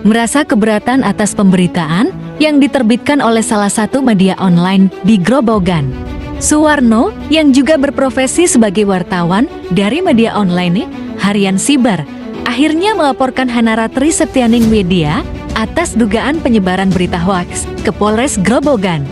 merasa keberatan atas pemberitaan yang diterbitkan oleh salah satu media online di Grobogan. Suwarno, yang juga berprofesi sebagai wartawan dari media online Harian Siber, akhirnya melaporkan Hanaratri Septianing Media atas dugaan penyebaran berita hoaks ke Polres Grobogan.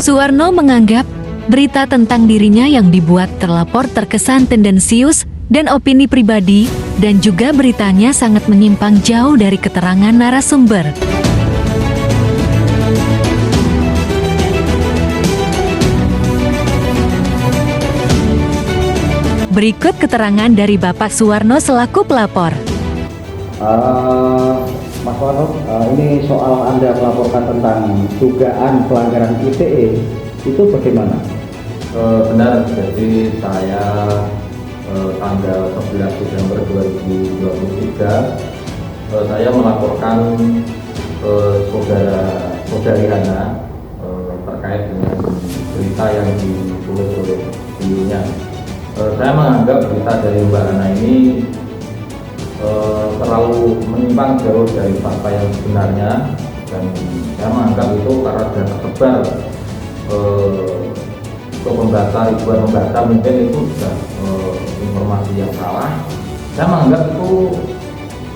Suwarno menganggap berita tentang dirinya yang dibuat terlapor terkesan tendensius dan opini pribadi, dan juga beritanya sangat menyimpang jauh dari keterangan narasumber. Berikut keterangan dari Bapak Suwarno selaku pelapor. Mas Warno, ini soal Anda melaporkan tentang dugaan pelanggaran ITE, itu bagaimana? Benar, jadi saya tanggal 11 Desember 2023 saya melaporkan saudari Hana terkait dengan berita yang ditulis oleh beliaunya. Saya menganggap berita dari Mbak Hana ini terlalu menyimpang jauh dari fakta yang sebenarnya, dan saya menganggap itu karena sudah tersebar ke ribuan pembaca, mungkin itu sudah informasi yang salah. Saya menganggap itu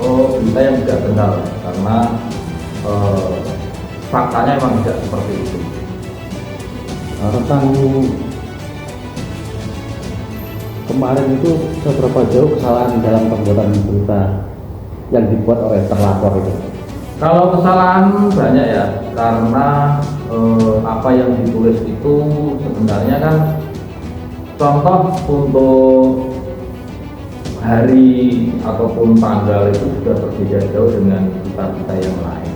berita yang tidak benar karena faktanya memang tidak seperti itu. Tentang kemarin itu seberapa jauh kesalahan dalam pembuatan berita yang dibuat oleh terlapor itu? Kalau kesalahan banyak ya, karena apa yang ditulis itu sebenarnya kan contoh untuk hari ataupun tanggal itu sudah berbeda jauh dengan berita-berita yang lain.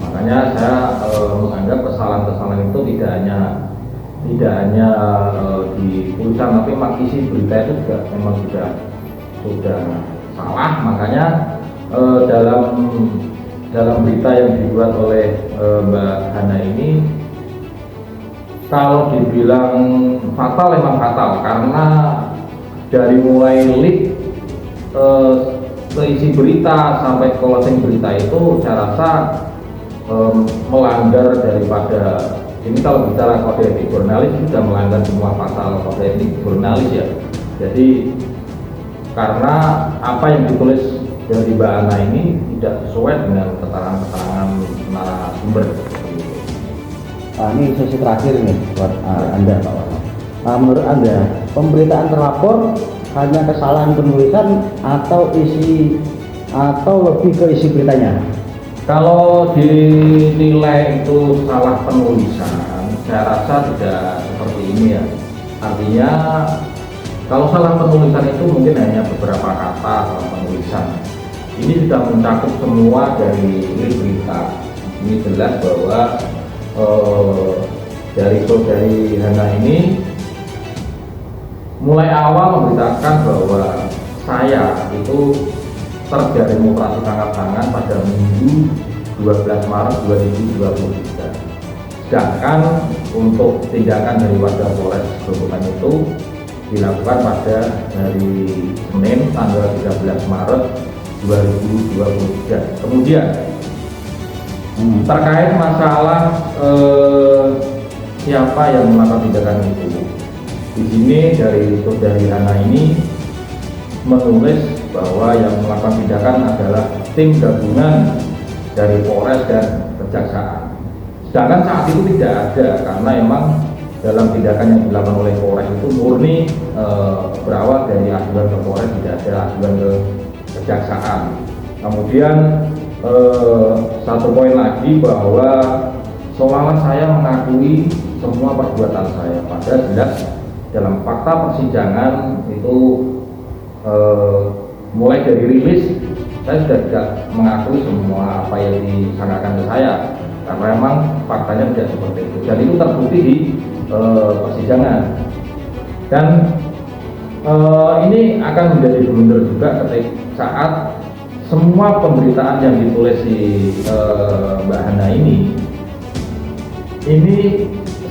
Makanya saya menganggap kesalahan-kesalahan itu tidak hanya di tulisan, tapi memang isi berita itu juga memang sudah salah. Makanya dalam berita yang dibuat oleh Mbak Hana ini, kalau dibilang fatal memang fatal, karena dari mulai leak ke isi berita sampai closing berita itu saya rasa melanggar daripada, ini kalau bicara kode etik jurnalis sudah melanggar semua pasal kode etik jurnalis ya. Jadi karena apa yang ditulis dari Mbak Hana ini tidak sesuai dengan keterangan narasumber. Ini sesi terakhir nih buat Anda, Pak Warno. Menurut Anda, pemberitaan terlapor hanya kesalahan penulisan atau lebih ke isi beritanya? Kalau dinilai itu salah penulisan, saya rasa tidak seperti ini ya. Artinya kalau salah penulisan itu mungkin hanya beberapa kata salah penulisan. Ini sudah mencakup semua dari berita. Ini jelas bahwa dari saudari Hana ini mulai awal memberitakan bahwa saya itu terjaring operasi tangkap tangan pada Minggu 12 Maret 2023. Sedangkan untuk tindakan dari warga Polres Grobogan itu dilakukan pada hari Senin tanggal 13 Maret 2023. Kemudian terkait masalah siapa yang melakukan tindakan itu, di sini dari saudari Hana ini menulis bahwa yang melakukan tindakan adalah tim gabungan dari Polres dan Kejaksaan. Sedangkan saat itu tidak ada, karena memang dalam tindakan yang dilakukan oleh Polres itu murni berawal dari aduan ke Polres, tidak ada aduan ke Kejaksaan. Kemudian satu poin lagi bahwa seolah-olah saya mengakui semua perbuatan saya, padahal jelas dalam fakta persidangan itu mulai dari rilis saya sudah tidak mengakui semua apa yang disangkakan ke saya, karena memang faktanya tidak seperti itu, dan itu terbukti di persidangan. Dan ini akan menjadi blunder juga ketika saat semua pemberitaan yang ditulis di Mbak Hana ini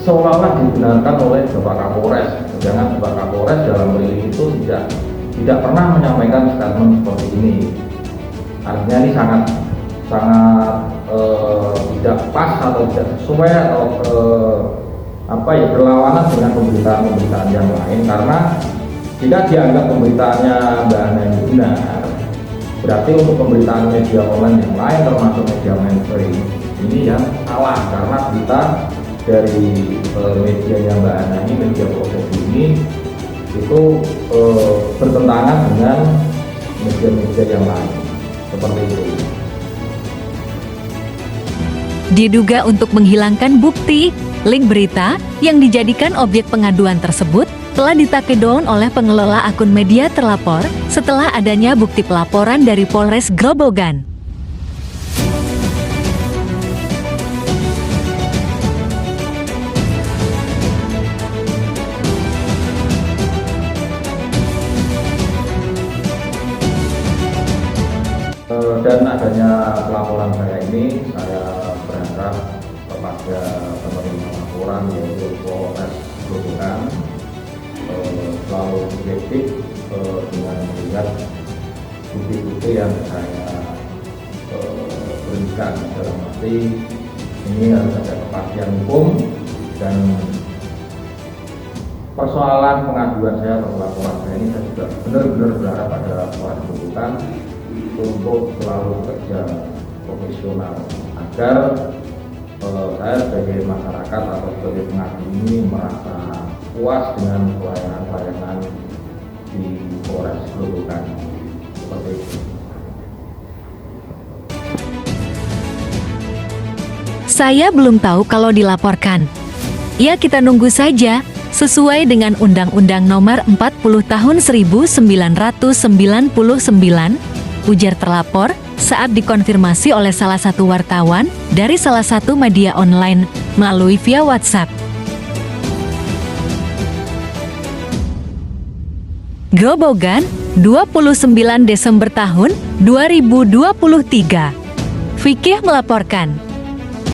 seolah-olah dibenarkan oleh Bapak Kapolres. Sedangkan Bapak Kapolres dalam rilis itu tidak pernah menyampaikan statement seperti ini. Artinya ini sangat tidak pas atau tidak sesuai atau berlawanan dengan pemberitaan yang lain, karena jika dianggap pemberitaannya Mbak Hana ini benar, berarti untuk pemberitaan media online yang lain termasuk media mainstream ini yang salah, karena berita dari media yang Mbak Hana ini, media proses ini itu bertentangan dengan media-media yang lain seperti itu. Diduga untuk menghilangkan bukti, link berita yang dijadikan objek pengaduan tersebut telah di-take down oleh pengelola akun media terlapor setelah adanya bukti pelaporan dari Polres Grobogan. Dan adanya pelaporan saya ini, saya berharap kepada penerima laporan yaitu Polres Grobogan selalu objektif dengan melihat bukti-bukti yang saya berikan, dalam arti ini harus ada kepastian hukum, dan persoalan pengaduan saya atau laporan saya ini saya juga benar-benar berharap pada Polres Grobogan untuk selalu bekerja profesional agar saya sebagai masyarakat atau sebagai pengadu ini merasa puas dengan pelayanan di Polres Grobogan seperti itu. Saya belum tahu kalau dilaporkan. Ya, kita nunggu saja. Sesuai dengan Undang-Undang Nomor 40 Tahun 1999, ujar terlapor saat dikonfirmasi oleh salah satu wartawan dari salah satu media online melalui via WhatsApp. Grobogan, 29 Desember tahun 2023. Fikih melaporkan.